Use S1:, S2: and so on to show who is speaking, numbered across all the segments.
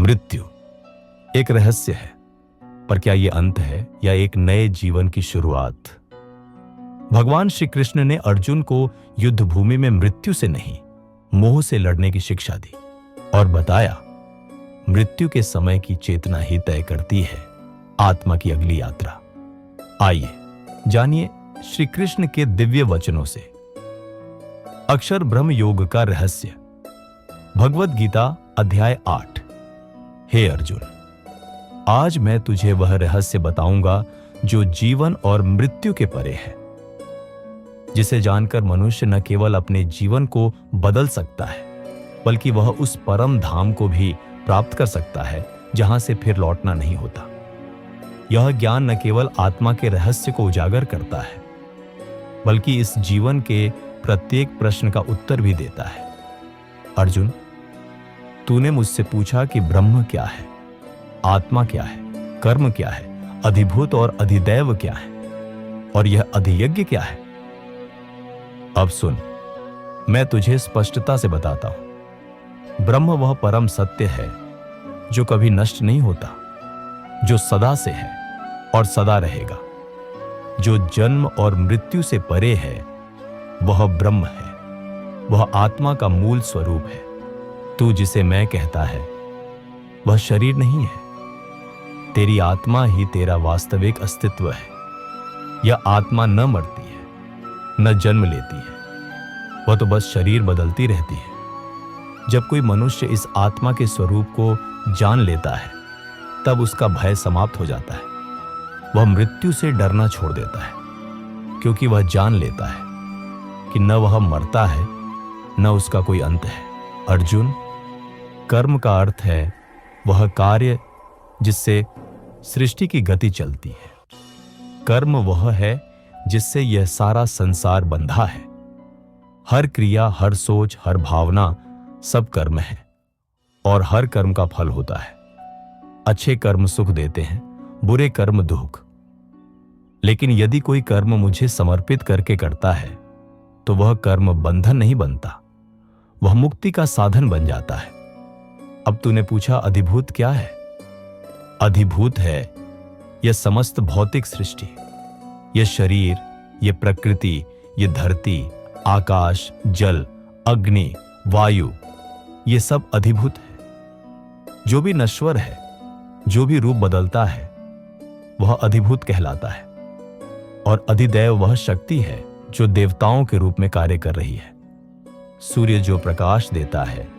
S1: मृत्यु एक रहस्य है, पर क्या यह अंत है या एक नए जीवन की शुरुआत? भगवान श्री कृष्ण ने अर्जुन को युद्ध भूमि में मृत्यु से नहीं, मोह से लड़ने की शिक्षा दी और बताया, मृत्यु के समय की चेतना ही तय करती है आत्मा की अगली यात्रा। आइए जानिए श्री कृष्ण के दिव्य वचनों से अक्षर ब्रह्म योग का रहस्य। भगवद गीता अध्याय 8। हे अर्जुन, आज मैं तुझे वह रहस्य बताऊंगा जो जीवन और मृत्यु के परे है, जिसे जानकर मनुष्य न केवल अपने जीवन को बदल सकता है, बल्कि वह उस परम धाम को भी प्राप्त कर सकता है जहां से फिर लौटना नहीं होता। यह ज्ञान न केवल आत्मा के रहस्य को उजागर करता है, बल्कि इस जीवन के प्रत्येक प्रश्न का उत्तर भी देता है। अर्जुन, तूने मुझसे पूछा कि ब्रह्म क्या है, आत्मा क्या है, कर्म क्या है, अधिभूत और अधिदैव क्या है, और यह अधियज्ञ क्या है। अब सुन, मैं तुझे स्पष्टता से बताता हूं। ब्रह्म वह परम सत्य है जो कभी नष्ट नहीं होता, जो सदा से है और सदा रहेगा, जो जन्म और मृत्यु से परे है, वह ब्रह्म है, वह आत्मा का मूल स्वरूप है। तू जिसे मैं कहता है वह शरीर नहीं है, तेरी आत्मा ही तेरा वास्तविक अस्तित्व है। यह आत्मा न मरती है, न जन्म लेती है, वह तो बस शरीर बदलती रहती है। जब कोई मनुष्य इस आत्मा के स्वरूप को जान लेता है, तब उसका भय समाप्त हो जाता है। वह मृत्यु से डरना छोड़ देता है, क्योंकि वह जान लेता है कि न वह मरता है, न उसका कोई अंत है। अर्जुन, कर्म का अर्थ है वह कार्य जिससे सृष्टि की गति चलती है। कर्म वह है जिससे यह सारा संसार बंधा है। हर क्रिया, हर सोच, हर भावना सब कर्म है, और हर कर्म का फल होता है। अच्छे कर्म सुख देते हैं, बुरे कर्म दुख। लेकिन यदि कोई कर्म मुझे समर्पित करके करता है, तो वह कर्म बंधन नहीं बनता, वह मुक्ति का साधन बन जाता है। अब तूने पूछा, अधिभूत क्या है? अधिभूत है यह समस्त भौतिक सृष्टि, यह शरीर, यह प्रकृति, यह धरती, आकाश, जल, अग्नि, वायु, ये सब अधिभूत है। जो भी नश्वर है, जो भी रूप बदलता है, वह अधिभूत कहलाता है। और अधिदैव वह शक्ति है जो देवताओं के रूप में कार्य कर रही है। सूर्य जो प्रकाश देता है,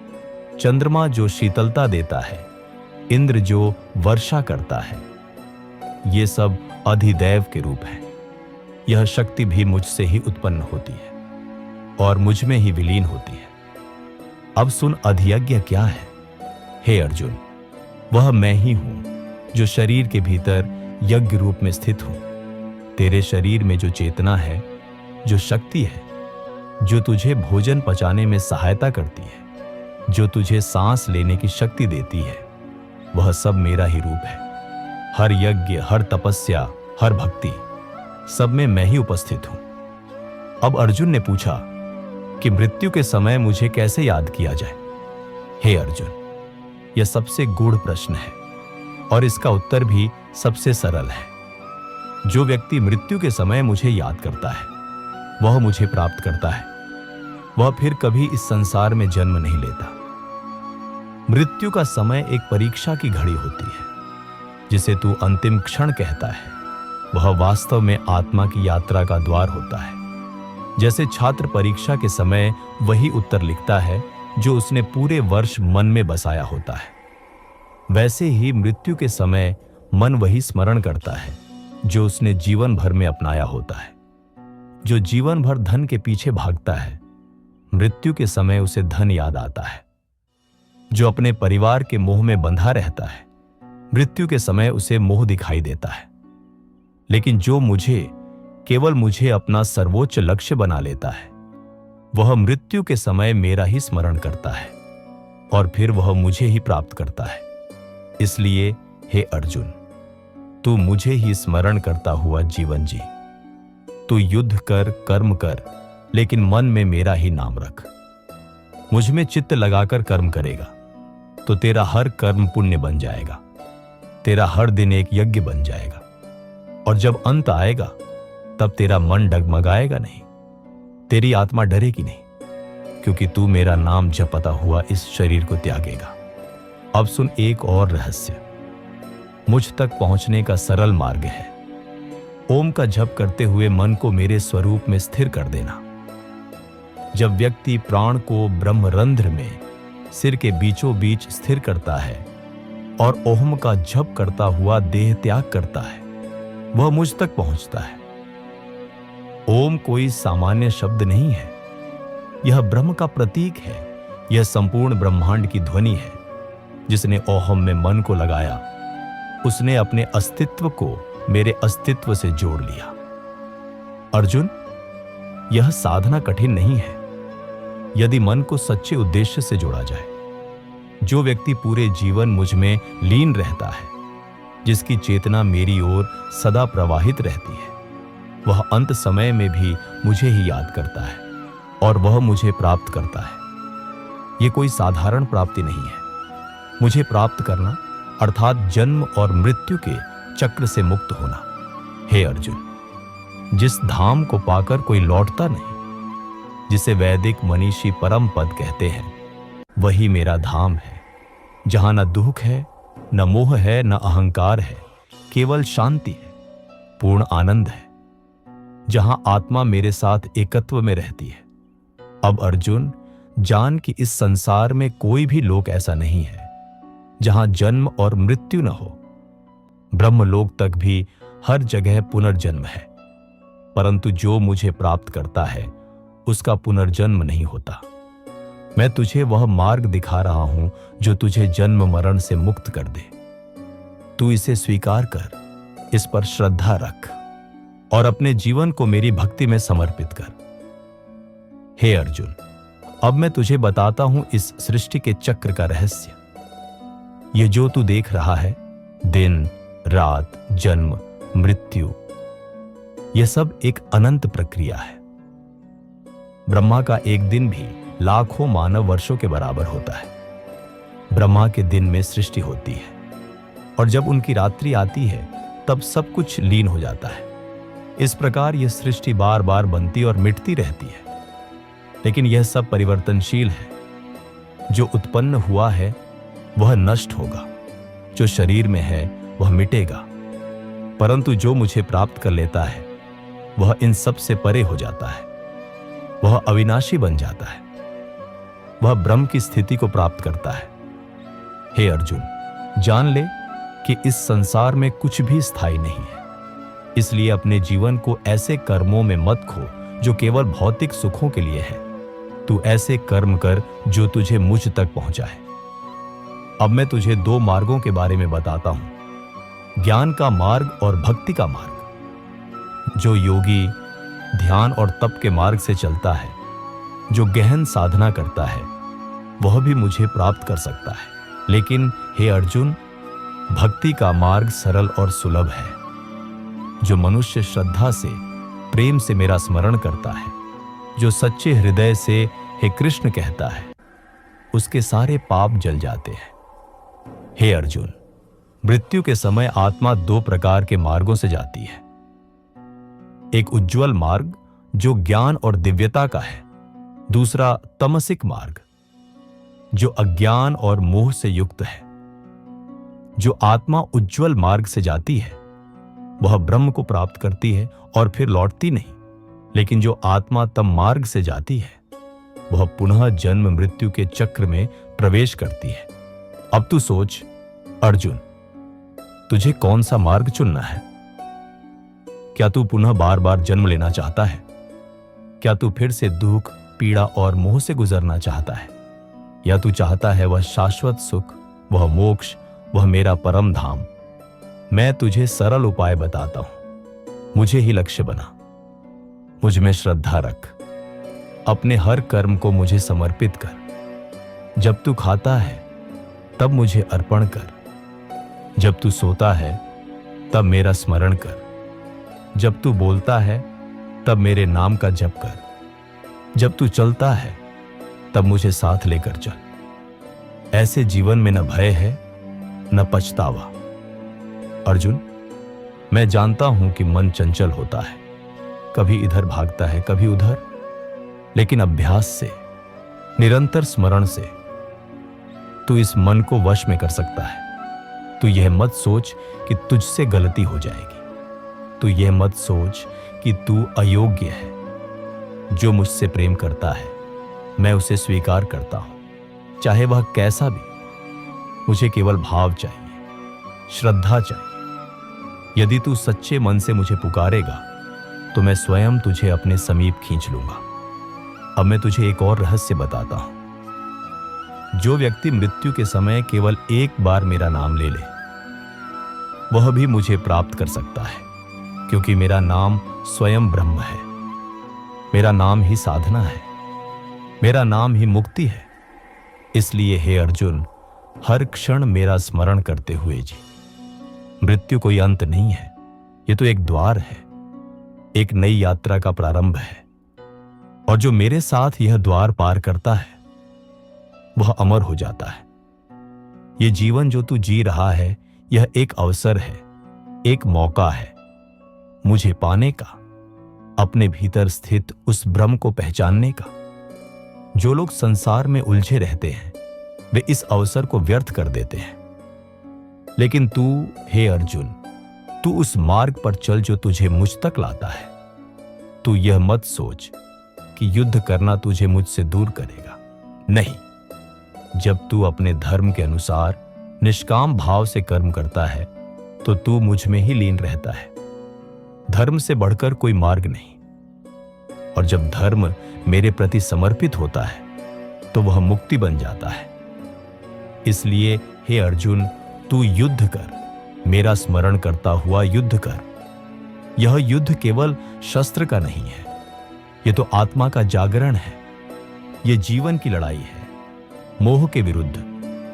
S1: चंद्रमा जो शीतलता देता है, इंद्र जो वर्षा करता है, ये सब अधिदैव के रूप हैं। यह शक्ति भी मुझसे ही उत्पन्न होती है और मुझ में ही विलीन होती है। अब सुन, अधियज्ञ क्या है? हे अर्जुन, वह मैं ही हूं जो शरीर के भीतर यज्ञ रूप में स्थित हूं। तेरे शरीर में जो चेतना है, जो शक्ति है, जो तुझे भोजन पचाने में सहायता करती है, जो तुझे सांस लेने की शक्ति देती है, वह सब मेरा ही रूप है। हर यज्ञ, हर तपस्या, हर भक्ति, सब में मैं ही उपस्थित हूं। अब अर्जुन ने पूछा कि मृत्यु के समय मुझे कैसे याद किया जाए? हे अर्जुन, यह सबसे गूढ़ प्रश्न है और इसका उत्तर भी सबसे सरल है। जो व्यक्ति मृत्यु के समय मुझे याद करता है, वह मुझे प्राप्त करता है। वह फिर कभी इस संसार में जन्म नहीं लेता। मृत्यु का समय एक परीक्षा की घड़ी होती है, जिसे तू अंतिम क्षण कहता है। वह वास्तव में आत्मा की यात्रा का द्वार होता है। जैसे छात्र परीक्षा के समय वही उत्तर लिखता है जो उसने पूरे वर्ष मन में बसाया होता है, वैसे ही मृत्यु के समय मन वही स्मरण करता है जो उसने जीवन भर में अपनाया होता है। जो जीवन भर धन के पीछे भागता है, मृत्यु के समय उसे धन याद आता है। जो अपने परिवार के मोह में बंधा रहता है, मृत्यु के समय उसे मोह दिखाई देता है। लेकिन जो केवल मुझे अपना सर्वोच्च लक्ष्य बना लेता है, वह मृत्यु के समय मेरा ही स्मरण करता है और फिर वह मुझे ही प्राप्त करता है। इसलिए हे अर्जुन, तू मुझे ही स्मरण करता हुआ जीवन जी। तू युद्ध कर, कर्म कर, लेकिन मन में मेरा ही नाम रख। मुझ में चित्त लगाकर कर्म करेगा तो तेरा हर कर्म पुण्य बन जाएगा, तेरा हर दिन एक यज्ञ बन जाएगा। और जब अंत आएगा तब तेरा मन डगमगाएगा नहीं, तेरी आत्मा डरेगी नहीं, क्योंकि तू मेरा नाम जपता हुआ इस शरीर को त्यागेगा। अब सुन एक और रहस्य। मुझ तक पहुंचने का सरल मार्ग है। ओम का जप करते हुए मन को मेरे स्वरूप में स्थिर कर देना। जब व्यक्ति प्राण को ब्रह्मरंध्र में सिर के बीचों बीच स्थिर करता है और ओम का जप करता हुआ देह त्याग करता है, वह मुझ तक पहुंचता है। ओम कोई सामान्य शब्द नहीं है, यह ब्रह्म का प्रतीक है। यह संपूर्ण ब्रह्मांड की ध्वनि है। जिसने ओहम में मन को लगाया, उसने अपने अस्तित्व को मेरे अस्तित्व से जोड़ लिया। अर्जुन, यह साधना कठिन नहीं है यदि मन को सच्चे उद्देश्य से जोड़ा जाए। जो व्यक्ति पूरे जीवन मुझ में लीन रहता है, जिसकी चेतना मेरी ओर सदा प्रवाहित रहती है, वह अंत समय में भी मुझे ही याद करता है और वह मुझे प्राप्त करता है। यह कोई साधारण प्राप्ति नहीं है। मुझे प्राप्त करना अर्थात जन्म और मृत्यु के चक्र से मुक्त होना। हे अर्जुन, जिस धाम को पाकर कोई लौटता नहीं, जिसे वैदिक मनीषी परम पद कहते हैं, वही मेरा धाम है, जहां न दुख है, न मोह है, न अहंकार है, केवल शांति है, पूर्ण आनंद है, जहां आत्मा मेरे साथ एकत्व में रहती है। अब अर्जुन, जान कि इस संसार में कोई भी लोक ऐसा नहीं है जहां जन्म और मृत्यु न हो। ब्रह्मलोक तक भी हर जगह पुनर्जन्म है, परंतु जो मुझे प्राप्त करता है उसका पुनर्जन्म नहीं होता। मैं तुझे वह मार्ग दिखा रहा हूं जो तुझे जन्म मरण से मुक्त कर दे। तू इसे स्वीकार कर, इस पर श्रद्धा रख और अपने जीवन को मेरी भक्ति में समर्पित कर। हे अर्जुन, अब मैं तुझे बताता हूं इस सृष्टि के चक्र का रहस्य। ये जो तू देख रहा है, दिन रात, जन्म मृत्यु, यह सब एक अनंत प्रक्रिया है। ब्रह्मा का एक दिन भी लाखों मानव वर्षों के बराबर होता है। ब्रह्मा के दिन में सृष्टि होती है और जब उनकी रात्रि आती है तब सब कुछ लीन हो जाता है। इस प्रकार यह सृष्टि बार बार बनती और मिटती रहती है। लेकिन यह सब परिवर्तनशील है। जो उत्पन्न हुआ है वह नष्ट होगा, जो शरीर में है वह मिटेगा, परंतु जो मुझे प्राप्त कर लेता है वह इन सब से परे हो जाता है। वह अविनाशी बन जाता है, वह ब्रह्म की स्थिति को प्राप्त करता है। हे अर्जुन, जान ले कि इस संसार में कुछ भी स्थायी नहीं है। इसलिए अपने जीवन को ऐसे कर्मों में मत खो जो केवल भौतिक सुखों के लिए है। तू ऐसे कर्म कर जो तुझे मुझ तक पहुंचाए। अब मैं तुझे दो मार्गों के बारे में बताता हूं, ज्ञान का मार्ग और भक्ति का मार्ग। जो योगी ध्यान और तप के मार्ग से चलता है, जो गहन साधना करता है, वह भी मुझे प्राप्त कर सकता है। लेकिन हे अर्जुन, भक्ति का मार्ग सरल और सुलभ है। जो मनुष्य श्रद्धा से, प्रेम से मेरा स्मरण करता है, जो सच्चे हृदय से हे कृष्ण कहता है, उसके सारे पाप जल जाते हैं। हे अर्जुन, मृत्यु के समय आत्मा दो प्रकार के मार्गों से जाती है। एक उज्ज्वल मार्ग जो ज्ञान और दिव्यता का है, दूसरा तमसिक मार्ग जो अज्ञान और मोह से युक्त है। जो आत्मा उज्ज्वल मार्ग से जाती है वह ब्रह्म को प्राप्त करती है और फिर लौटती नहीं। लेकिन जो आत्मा तम मार्ग से जाती है वह पुनः जन्म मृत्यु के चक्र में प्रवेश करती है। अब तू सोच अर्जुन, तुझे कौन सा मार्ग चुनना है? क्या तू पुनः बार बार जन्म लेना चाहता है? क्या तू फिर से दुख, पीड़ा और मोह से गुजरना चाहता है? या तू चाहता है वह शाश्वत सुख, वह मोक्ष, वह मेरा परम धाम? मैं तुझे सरल उपाय बताता हूं। मुझे ही लक्ष्य बना, मुझ में श्रद्धा रख, अपने हर कर्म को मुझे समर्पित कर। जब तू खाता है तब मुझे अर्पण कर, जब तू सोता है तब मेरा स्मरण कर, जब तू बोलता है तब मेरे नाम का जप कर, जब तू चलता है तब मुझे साथ लेकर चल। ऐसे जीवन में न भय है न पछतावा। अर्जुन, मैं जानता हूं कि मन चंचल होता है, कभी इधर भागता है कभी उधर, लेकिन अभ्यास से, निरंतर स्मरण से तू इस मन को वश में कर सकता है। तू यह मत सोच कि तुझसे गलती हो जाएगी। तू यह मत सोच कि तू अयोग्य है। जो मुझसे प्रेम करता है मैं उसे स्वीकार करता हूं, चाहे वह कैसा भी। मुझे केवल भाव चाहिए, श्रद्धा चाहिए। यदि तू सच्चे मन से मुझे पुकारेगा तो मैं स्वयं तुझे अपने समीप खींच लूंगा। अब मैं तुझे एक और रहस्य बताता हूं। जो व्यक्ति मृत्यु के समय केवल एक बार मेरा नाम ले ले, वह भी मुझे प्राप्त कर सकता है, क्योंकि मेरा नाम स्वयं ब्रह्म है। मेरा नाम ही साधना है, मेरा नाम ही मुक्ति है। इसलिए हे अर्जुन, हर क्षण मेरा स्मरण करते हुए जी। मृत्यु कोई अंत नहीं है, ये तो एक द्वार है, एक नई यात्रा का प्रारंभ है। और जो मेरे साथ यह द्वार पार करता है वह अमर हो जाता है। ये जीवन जो तू जी रहा है, यह एक अवसर है, एक मौका है मुझे पाने का, अपने भीतर स्थित उस ब्रह्म को पहचानने का। जो लोग संसार में उलझे रहते हैं वे इस अवसर को व्यर्थ कर देते हैं। लेकिन तू, हे अर्जुन, तू उस मार्ग पर चल जो तुझे मुझ तक लाता है। तू यह मत सोच कि युद्ध करना तुझे मुझसे दूर करेगा। नहीं, जब तू अपने धर्म के अनुसार निष्काम भाव से कर्म करता है तो तू मुझ में ही लीन रहता है। धर्म से बढ़कर कोई मार्ग नहीं। और जब धर्म मेरे प्रति समर्पित होता है तो वह मुक्ति बन जाता है। इसलिए हे अर्जुन, तू युद्ध कर, मेरा स्मरण करता हुआ युद्ध कर। यह युद्ध केवल शस्त्र का नहीं है, यह तो आत्मा का जागरण है। यह जीवन की लड़ाई है, मोह के विरुद्ध,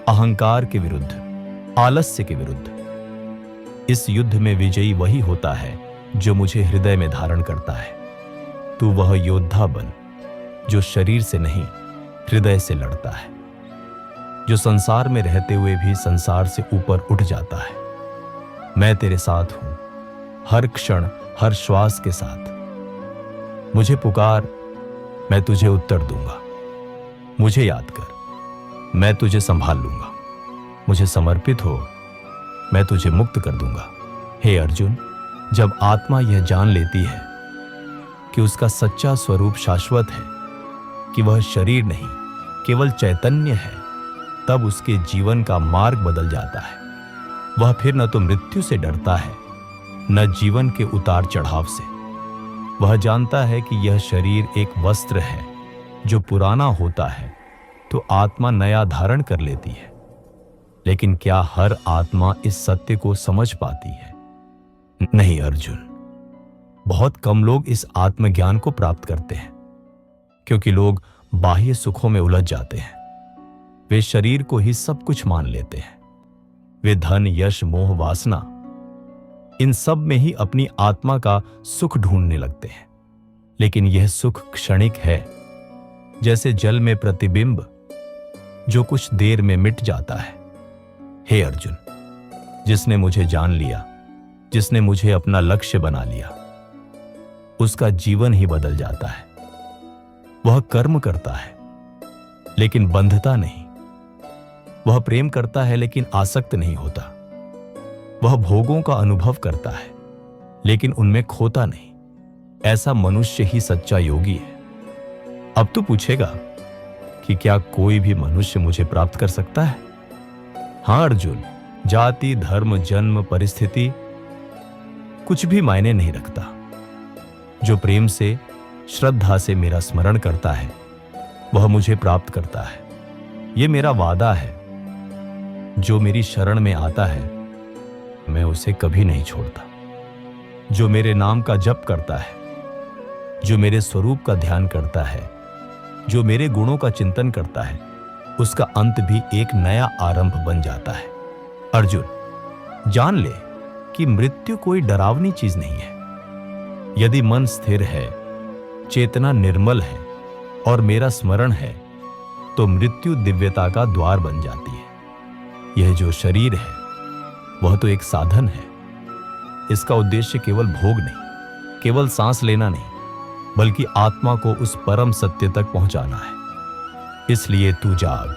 S1: अहंकार के विरुद्ध, आलस्य के विरुद्ध। इस युद्ध में विजयी वही होता है जो मुझे हृदय में धारण करता है। तू वह योद्धा बन जो शरीर से नहीं हृदय से लड़ता है, जो संसार में रहते हुए भी संसार से ऊपर उठ जाता है। मैं तेरे साथ हूं, हर क्षण, हर श्वास के साथ। मुझे पुकार, मैं तुझे उत्तर दूंगा। मुझे याद कर, मैं तुझे संभाल लूंगा। मुझे समर्पित हो, मैं तुझे मुक्त कर दूंगा। हे अर्जुन, जब आत्मा यह जान लेती है कि उसका सच्चा स्वरूप शाश्वत है, कि वह शरीर नहीं केवल चैतन्य है, तब उसके जीवन का मार्ग बदल जाता है। वह फिर न तो मृत्यु से डरता है न जीवन के उतार चढ़ाव से। वह जानता है कि यह शरीर एक वस्त्र है, जो पुराना होता है तो आत्मा नया धारण कर लेती है। लेकिन क्या हर आत्मा इस सत्य को समझ पाती है? नहीं अर्जुन, बहुत कम लोग इस आत्मज्ञान को प्राप्त करते हैं, क्योंकि लोग बाह्य सुखों में उलझ जाते हैं। वे शरीर को ही सब कुछ मान लेते हैं। वे धन, यश, मोह, वासना, इन सब में ही अपनी आत्मा का सुख ढूंढने लगते हैं। लेकिन यह सुख क्षणिक है, जैसे जल में प्रतिबिंब जो कुछ देर में मिट जाता है। हे अर्जुन, जिसने मुझे जान लिया, जिसने मुझे अपना लक्ष्य बना लिया, उसका जीवन ही बदल जाता है। वह कर्म करता है लेकिन बंधता नहीं। वह प्रेम करता है लेकिन आसक्त नहीं होता। वह भोगों का अनुभव करता है लेकिन उनमें खोता नहीं। ऐसा मनुष्य ही सच्चा योगी है। अब तू पूछेगा कि क्या कोई भी मनुष्य मुझे प्राप्त कर सकता है? हां अर्जुन, जाति, धर्म, जन्म, परिस्थिति कुछ भी मायने नहीं रखता। जो प्रेम से, श्रद्धा से मेरा स्मरण करता है वह मुझे प्राप्त करता है। यह मेरा वादा है। जो मेरी शरण में आता है मैं उसे कभी नहीं छोड़ता। जो मेरे नाम का जप करता है, जो मेरे स्वरूप का ध्यान करता है, जो मेरे गुणों का चिंतन करता है, उसका अंत भी एक नया आरंभ बन जाता है। अर्जुन, जान ले कि मृत्यु कोई डरावनी चीज नहीं है। यदि मन स्थिर है, चेतना निर्मल है और मेरा स्मरण है, तो मृत्यु दिव्यता का द्वार बन जाती है। यह जो शरीर है वह तो एक साधन है। इसका उद्देश्य केवल भोग नहीं, केवल सांस लेना नहीं, बल्कि आत्मा को उस परम सत्य तक पहुंचाना है। इसलिए तू जाग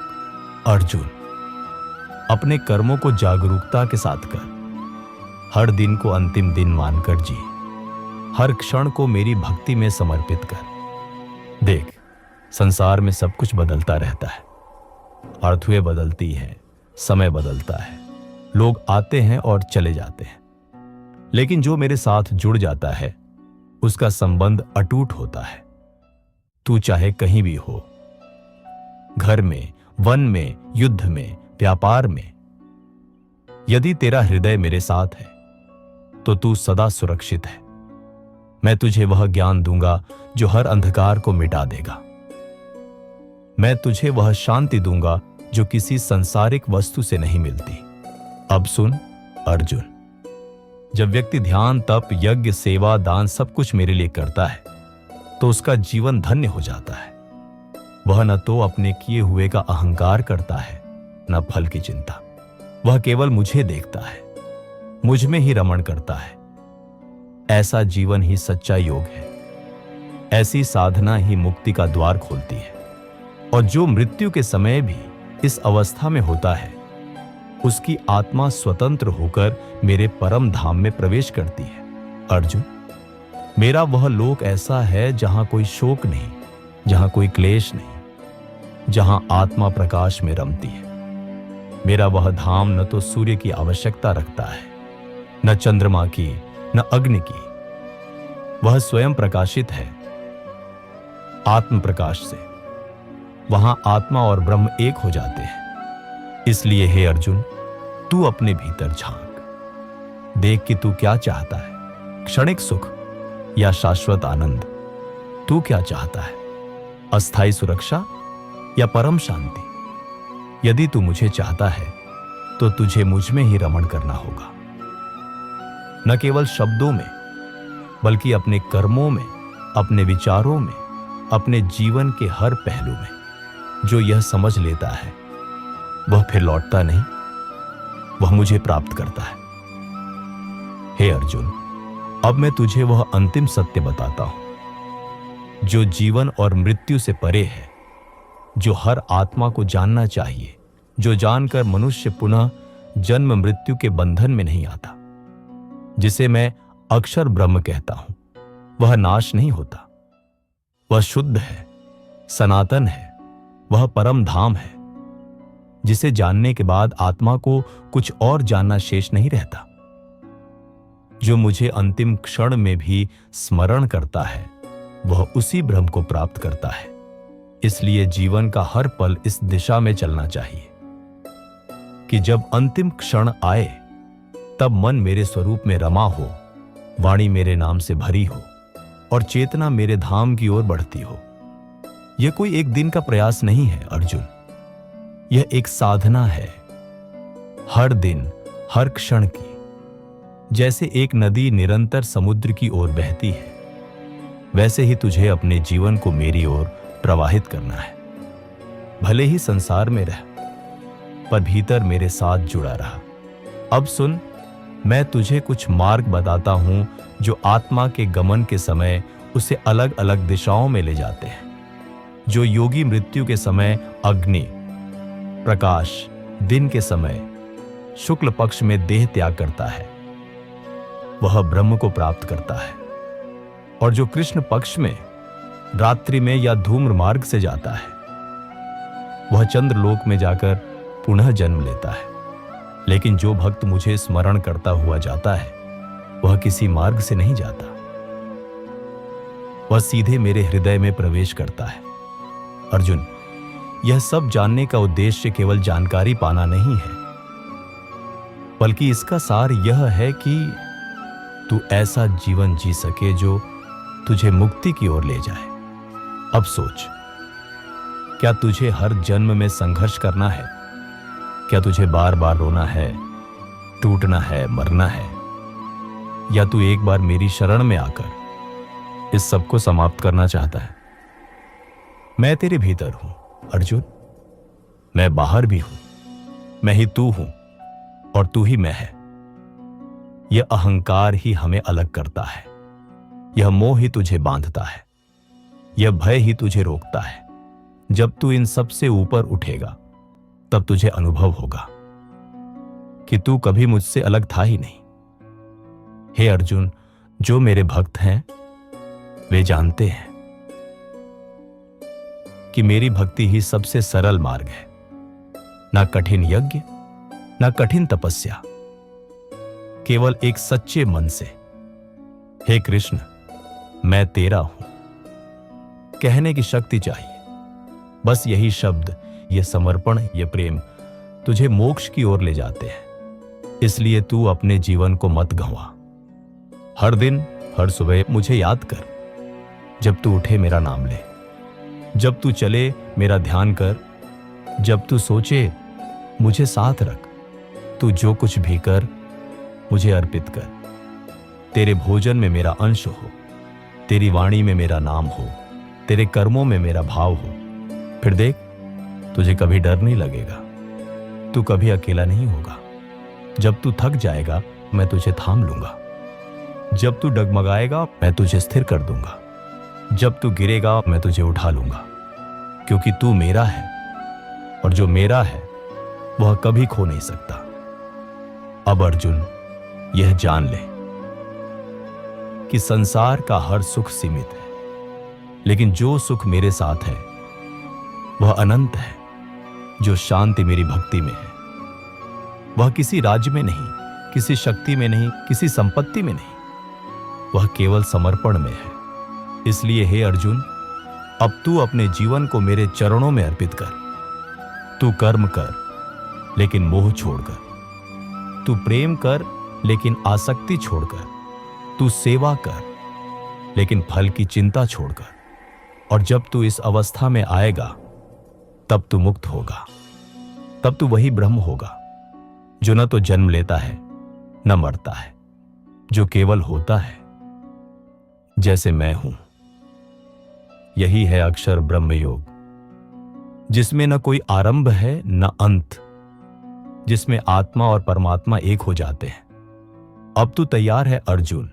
S1: अर्जुन, अपने कर्मों को जागरूकता के साथ कर। हर दिन को अंतिम दिन मानकर जी, हर क्षण को मेरी भक्ति में समर्पित कर। देख, संसार में सब कुछ बदलता रहता है। अर्थुएं बदलती हैं, समय बदलता है, लोग आते हैं और चले जाते हैं, लेकिन जो मेरे साथ जुड़ जाता है उसका संबंध अटूट होता है। तू चाहे कहीं भी हो, घर में, वन में, युद्ध में, व्यापार में, यदि तेरा हृदय मेरे साथ है तो तू सदा सुरक्षित है। मैं तुझे वह ज्ञान दूंगा जो हर अंधकार को मिटा देगा। मैं तुझे वह शांति दूंगा जो किसी सांसारिक वस्तु से नहीं मिलती। अब सुन अर्जुन, जब व्यक्ति ध्यान, तप, यज्ञ, सेवा, दान सब कुछ मेरे लिए करता है तो उसका जीवन धन्य हो जाता है। वह न तो अपने किए हुए का अहंकार करता है, न फल की चिंता। वह केवल मुझे देखता है, मुझ में ही रमण करता है। ऐसा जीवन ही सच्चा योग है। ऐसी साधना ही मुक्ति का द्वार खोलती है। और जो मृत्यु के समय भी इस अवस्था में होता है, उसकी आत्मा स्वतंत्र होकर मेरे परम धाम में प्रवेश करती है। अर्जुन, मेरा वह लोक ऐसा है जहां कोई शोक नहीं, जहां कोई क्लेश नहीं, जहां आत्मा प्रकाश में रमती है। मेरा वह धाम न तो सूर्य की आवश्यकता रखता है, न चंद्रमा की, न अग्नि की। वह स्वयं प्रकाशित है आत्म प्रकाश से। वहां आत्मा और ब्रह्म एक हो जाते हैं। इसलिए हे अर्जुन, तू अपने भीतर झांक। देख कि तू क्या चाहता है, क्षणिक सुख या शाश्वत आनंद। तू क्या चाहता है, अस्थाई सुरक्षा या परम शांति? यदि तू मुझे चाहता है तो तुझे मुझ में ही रमण करना होगा, न केवल शब्दों में बल्कि अपने कर्मों में, अपने विचारों में, अपने जीवन के हर पहलू में। जो यह समझ लेता है वह फिर लौटता नहीं, वह मुझे प्राप्त करता है। हे अर्जुन, अब मैं तुझे वह अंतिम सत्य बताता हूं जो जीवन और मृत्यु से परे है, जो हर आत्मा को जानना चाहिए, जो जानकर मनुष्य पुनः जन्म मृत्यु के बंधन में नहीं आता। जिसे मैं अक्षर ब्रह्म कहता हूं, वह नाश नहीं होता। वह शुद्ध है, सनातन है, वह परम धाम है, जिसे जानने के बाद आत्मा को कुछ और जानना शेष नहीं रहता। जो मुझे अंतिम क्षण में भी स्मरण करता है वह उसी ब्रह्म को प्राप्त करता है। इसलिए जीवन का हर पल इस दिशा में चलना चाहिए कि जब अंतिम क्षण आए तब मन मेरे स्वरूप में रमा हो, वाणी मेरे नाम से भरी हो और चेतना मेरे धाम की ओर बढ़ती हो। यह कोई एक दिन का प्रयास नहीं है अर्जुन, यह एक साधना है, हर दिन, हर क्षण की। जैसे एक नदी निरंतर समुद्र की ओर बहती है, वैसे ही तुझे अपने जीवन को मेरी ओर प्रवाहित करना है। भले ही संसार में रह, पर भीतर मेरे साथ जुड़ा रहा। अब सुन, मैं तुझे कुछ मार्ग बताता हूं जो आत्मा के गमन के समय उसे अलग अलग दिशाओं में ले जाते हैं। जो योगी मृत्यु के समय अग्नि, प्रकाश, दिन के समय शुक्ल पक्ष में देह त्याग करता है, वह ब्रह्म को प्राप्त करता है। और जो कृष्ण पक्ष में रात्रि में या धूम्र मार्ग से जाता है, वह चंद्रलोक में जाकर पुनः जन्म लेता है। लेकिन जो भक्त मुझे स्मरण करता हुआ जाता है, वह किसी मार्ग से नहीं जाता, वह सीधे मेरे हृदय में प्रवेश करता है। अर्जुन, यह सब जानने का उद्देश्य केवल जानकारी पाना नहीं है, बल्कि इसका सार यह है कि तू ऐसा जीवन जी सके जो तुझे मुक्ति की ओर ले जाए। अब सोच, क्या तुझे हर जन्म में संघर्ष करना है? क्या तुझे बार बार रोना है, टूटना है, मरना है? या तू एक बार मेरी शरण में आकर इस सब को समाप्त करना चाहता है? मैं तेरे भीतर हूं अर्जुन, मैं बाहर भी हूं, मैं ही तू हूं और तू ही मैं है। यह अहंकार ही हमें अलग करता है, यह मोह ही तुझे बांधता है, यह भय ही तुझे रोकता है। जब तू इन सब से ऊपर उठेगा तब तुझे अनुभव होगा कि तू कभी मुझसे अलग था ही नहीं। हे अर्जुन, जो मेरे भक्त हैं वे जानते हैं कि मेरी भक्ति ही सबसे सरल मार्ग है। ना कठिन यज्ञ, ना कठिन तपस्या, केवल एक सच्चे मन से हे कृष्ण मैं तेरा हूं कहने की शक्ति चाहिए। बस यही शब्द, यह समर्पण, यह प्रेम तुझे मोक्ष की ओर ले जाते हैं। इसलिए तू अपने जीवन को मत गंवा। हर दिन, हर सुबह मुझे याद कर। जब तू उठे मेरा नाम ले, जब तू चले मेरा ध्यान कर, जब तू सोचे मुझे साथ रख। तू जो कुछ भी कर मुझे अर्पित कर। तेरे भोजन में मेरा अंश हो, तेरी वाणी में मेरा नाम हो, तेरे कर्मों में मेरा भाव हो। फिर देख, तुझे कभी डर नहीं लगेगा, तू कभी अकेला नहीं होगा। जब तू थक जाएगा मैं तुझे थाम लूंगा, जब तू डगमगाएगा मैं तुझे स्थिर कर दूंगा, जब तू गिरेगा मैं तुझे उठा लूंगा। क्योंकि तू मेरा है और जो मेरा है वह कभी खो नहीं सकता। अब अर्जुन यह जान ले कि संसार का हर सुख सीमित है, लेकिन जो सुख मेरे साथ है वह अनंत है। जो शांति मेरी भक्ति में है वह किसी राज्य में नहीं, किसी शक्ति में नहीं, किसी संपत्ति में नहीं, वह केवल समर्पण में है। इसलिए हे अर्जुन, अब तू अपने जीवन को मेरे चरणों में अर्पित कर। तू कर्म कर लेकिन मोह छोड़कर, तू प्रेम कर लेकिन आसक्ति छोड़कर, तू सेवा कर लेकिन फल की चिंता छोड़कर। और जब तू इस अवस्था में आएगा तब तू मुक्त होगा, तब तू वही ब्रह्म होगा जो न तो जन्म लेता है न मरता है, जो केवल होता है जैसे मैं हूं। यही है अक्षर ब्रह्म योग, जिसमें न कोई आरंभ है न अंत, जिसमें आत्मा और परमात्मा एक हो जाते हैं। अब तू तैयार है अर्जुन।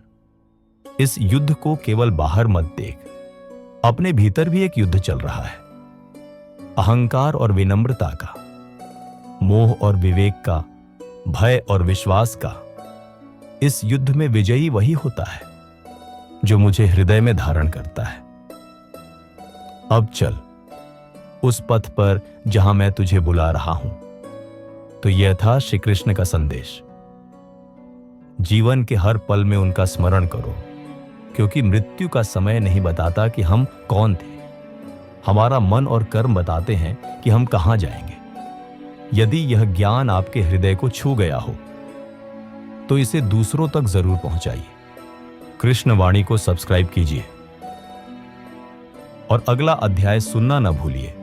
S1: इस युद्ध को केवल बाहर मत देख, अपने भीतर भी एक युद्ध चल रहा है। अहंकार और विनम्रता का, मोह और विवेक का, भय और विश्वास का। इस युद्ध में विजयी वही होता है जो मुझे हृदय में धारण करता है। अब चल उस पथ पर जहां मैं तुझे बुला रहा हूं। तो यह था श्री कृष्ण का संदेश। जीवन के हर पल में उनका स्मरण करो, क्योंकि मृत्यु का समय नहीं बताता कि हम कौन थे। हमारा मन और कर्म बताते हैं कि हम कहां जाएंगे। यदि यह ज्ञान आपके हृदय को छू गया हो तो इसे दूसरों तक जरूर पहुंचाइए। कृष्ण वाणी को सब्सक्राइब कीजिए और अगला अध्याय सुनना न भूलिए।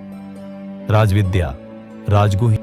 S1: राजविद्या राजगुह